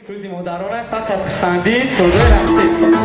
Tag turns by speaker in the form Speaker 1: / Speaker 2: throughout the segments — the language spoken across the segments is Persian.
Speaker 1: روزی مادرانه فقط پسندی سوده رقصید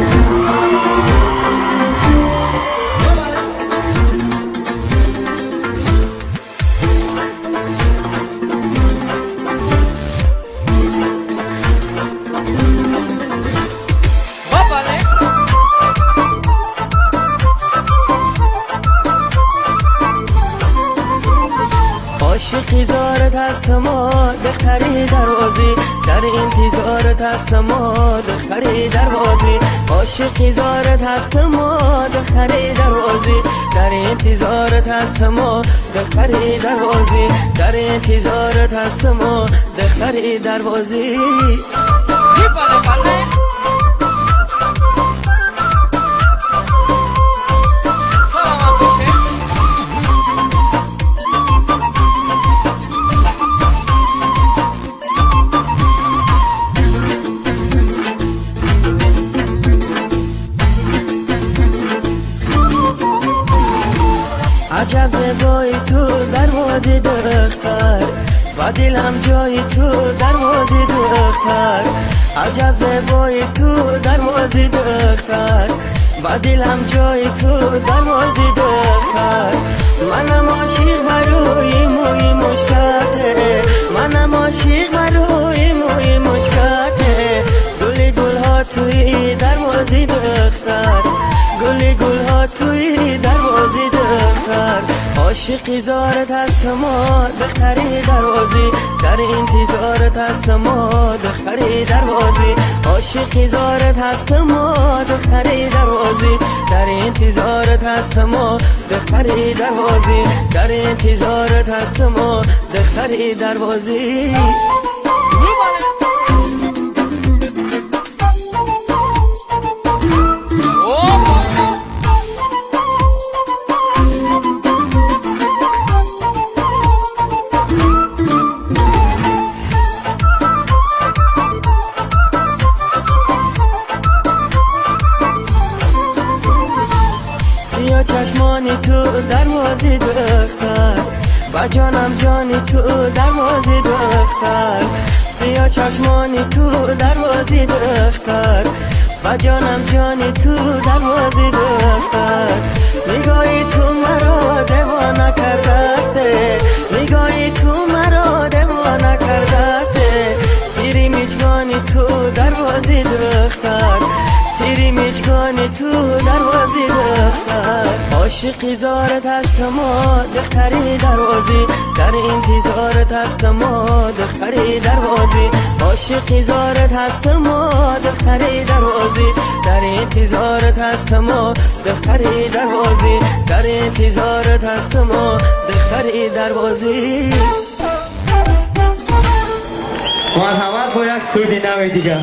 Speaker 2: عاشقی زارت هست ما دختری دروازی در انتظارت هست ما دختری دروازی عاشقی زارت هست ما دختری دروازی در انتظارت هست ما دختری دروازی در انتظارت هست ما دختری دروازی عجب زیبایی تو دروازه دختر و دلم جای تو دروازه دختر عجب زیبایی تو دروازه دختر و دلم جای تو دروازه دختر منم عاشق بروی موی مشکته منم عاشق بروی موی مشکته گل گل ها توی دروازه دختر گل گل ها توی دروازه دختر عاشقی زارت هست ما دختری دروازی در انتظارت هست ما دختری دروازی عاشقی زارت هست ما دختری دروازی در انتظارت هست ما دختری دروازی در انتظارت هست ما دختری دروازی سیاه چشمانی تو دروازه دختر و جانم جانی تو دروازه دختر سیاه چشمانی تو دروازه دختر و جانم جانی تو دروازه دختر نگاهی تو مرا دیوانه کرده است نگاهی تو مرا دیوانه کرده است تیری میجگانی تو دروازه دختر تیری میجگانی تو دروازه دختر عاشقی زارت هست ما دختری دروازی در انتظارت هست ما دختری دروازی عاشقی زارت هست ما دختری دروازی در انتظارت هست ما دختری دروازی در انتظارت هست ما دختری دروازی
Speaker 1: مرحمت با یک سودی نوی دیگه